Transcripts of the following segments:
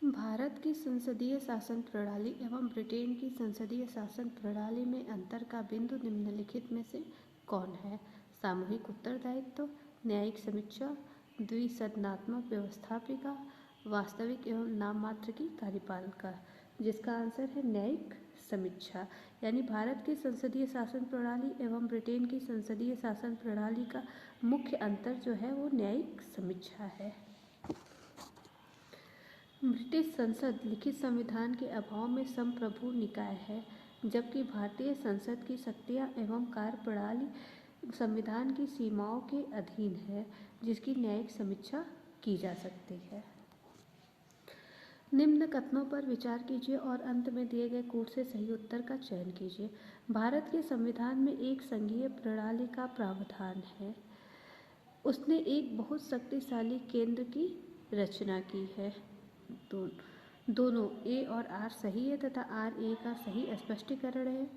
भारत की संसदीय शासन प्रणाली एवं ब्रिटेन की संसदीय शासन प्रणाली में अंतर का बिंदु निम्नलिखित में से कौन है? सामूहिक उत्तरदायित्व, न्यायिक समीक्षा, द्विसदनात्मक व्यवस्थापिका, वास्तविक एवं नाम मात्र की कार्यपालिका। जिसका आंसर है न्यायिक समीक्षा। यानी भारत की संसदीय शासन प्रणाली एवं ब्रिटेन की संसदीय शासन प्रणाली का मुख्य अंतर जो है वो न्यायिक समीक्षा है। ब्रिटिश संसद लिखित संविधान के अभाव में संप्रभु निकाय है, जबकि भारतीय संसद की शक्तियां एवं कार्यप्रणाली संविधान की सीमाओं के अधीन है, जिसकी न्यायिक समीक्षा की जा सकती है। निम्न कथनों पर विचार कीजिए और अंत में दिए गए कूट से सही उत्तर का चयन कीजिए। भारत के संविधान में एक संघीय प्रणाली का प्रावधान है। उसने एक बहुत शक्तिशाली केंद्र की रचना की है। दोनों ए और आर सही है तथा आर ए का सही स्पष्टीकरण है।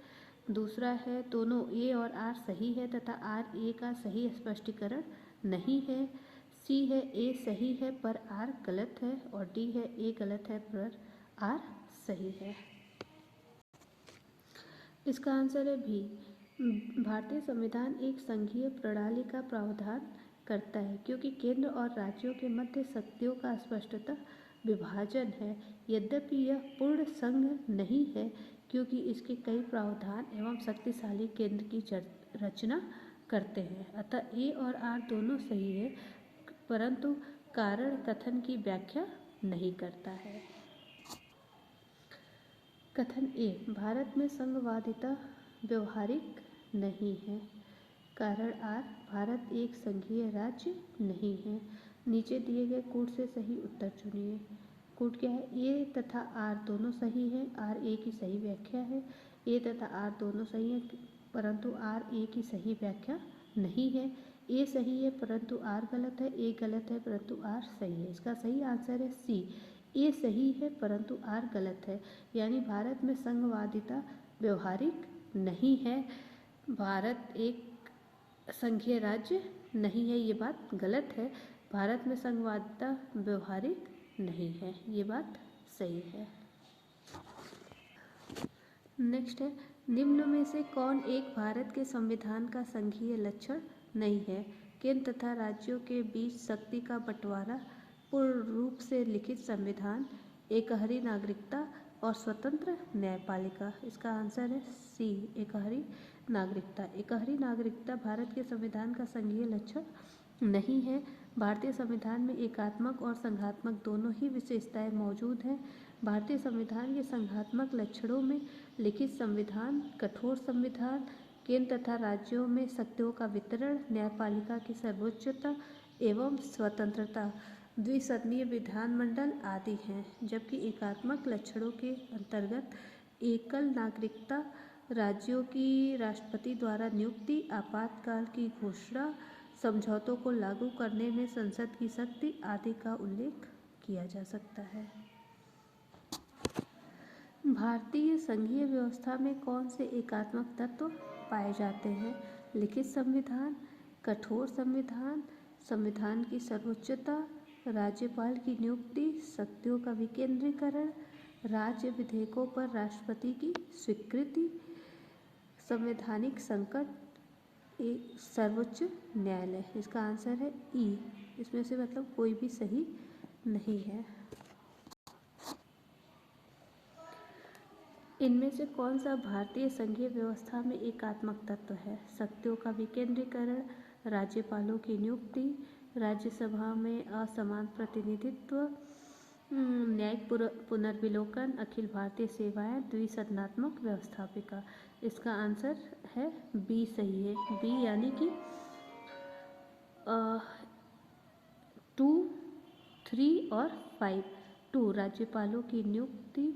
दूसरा है दोनों ए और आर सही है तथा आर ए का सही स्पष्टीकरण नहीं है। सी है ए सही है पर आर गलत है और डी है ए गलत है पर आर सही है। इसका आंसर है भी। भारतीय संविधान एक संघीय प्रणाली का प्रावधान करता है क्योंकि केंद्र और राज्यों के मध्य शक्तियों का स्पष्टतः विभाजन है। यद्यपि यह पूर्ण संघ नहीं है क्योंकि इसके कई प्रावधान एवं शक्तिशाली केंद्र की रचना करते हैं। अतः ए और आर दोनों सही है परंतु कारण कथन की व्याख्या नहीं करता है। कथन ए, भारत में संघवादिता व्यवहारिक नहीं है। कारण आर, भारत एक संघीय राज्य नहीं है। नीचे दिए गए कूट से सही उत्तर चुनिए। कूट क्या है? ए तथा आर दोनों सही है, आर ए की सही व्याख्या है। ए तथा आर दोनों सही है परंतु आर ए की सही व्याख्या नहीं है। ए सही है परंतु आर गलत है, ए गलत है परंतु आर सही है। इसका सही आंसर है सी, ए सही है परंतु आर गलत है। यानी भारत में संघवादिता व्यवहारिक नहीं है। भारत एक संघीय राज्य नहीं है, ये बात गलत है। भारत में संघवादिता व्यवहारिक नहीं है, ये बात सही है। नेक्स्ट है, निम्न में से कौन एक भारत के संविधान का संघीय लक्षण नहीं है? केंद्र तथा राज्यों के बीच शक्ति का बंटवारा, पूर्ण रूप से लिखित संविधान, एकहरी नागरिकता और स्वतंत्र न्यायपालिका। इसका आंसर है सी, एकहरी नागरिकता। एकहरी नागरिकता भारत के संविधान का संघीय लक्षण नहीं है। भारतीय संविधान में एकात्मक और संघात्मक दोनों ही विशेषताएं मौजूद हैं। भारतीय संविधान के संघात्मक लक्षणों में लिखित संविधान, कठोर संविधान, केंद्र तथा राज्यों में शक्तियों का वितरण, न्यायपालिका की सर्वोच्चता एवं स्वतंत्रता, द्विसदनीय विधानमंडल आदि हैं। जबकि एकात्मक लक्षणों के अंतर्गत एकल नागरिकता, राज्यों की राष्ट्रपति द्वारा नियुक्ति, आपातकाल की घोषणा, समझौतों को लागू करने में संसद की शक्ति आदि का उल्लेख किया जा सकता है। भारतीय संघीय व्यवस्था में कौन से एकात्मक तत्व पाए जाते हैं? लिखित संविधान, कठोर संविधान, संविधान की सर्वोच्चता, राज्यपाल की नियुक्ति, शक्तियों का विकेंद्रीकरण, राज्य विधेयकों पर राष्ट्रपति की स्वीकृति, संवैधानिक संकट, सर्वोच्च न्यायालय। इसका आंसर है ई। इसमें से मतलब कोई भी सही नहीं है। इनमें से कौन सा भारतीय संघीय व्यवस्था में एकात्मक तत्व है? शक्तियों का विकेंद्रीकरण, राज्यपालों की नियुक्ति, राज्यसभा में असमान प्रतिनिधित्व, न्यायिक पुनर्विलोकन, अखिल भारतीय सेवाएं, द्विसदनात्मक व्यवस्थापिका। इसका आंसर है बी सही है। बी यानी कि 2, 3 और 5। 2 राज्यपालों की नियुक्ति,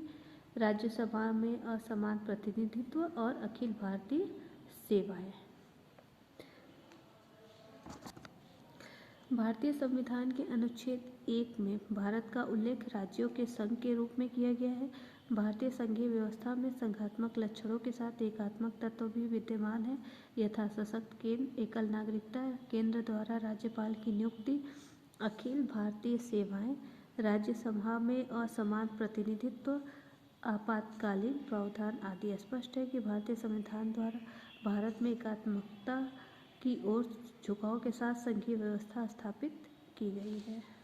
राज्यसभा में असमान प्रतिनिधित्व और अखिल भारतीय सेवाएं। भारतीय संविधान के अनुच्छेद 1 में भारत का उल्लेख राज्यों के संघ के रूप में किया गया है। भारतीय संघीय व्यवस्था में संघात्मक लक्षणों के साथ एकात्मक तत्व भी विद्यमान है, यथा सशक्त केंद्र, एकल नागरिकता, केंद्र द्वारा राज्यपाल की नियुक्ति, अखिल भारतीय सेवाएं, राज्यसभा में असमान प्रतिनिधित्व, आपातकालीन प्रावधान आदि। स्पष्ट है कि भारतीय संविधान द्वारा भारत में एकात्मकता की ओर झुकाव के साथ संघीय व्यवस्था स्थापित की गई है।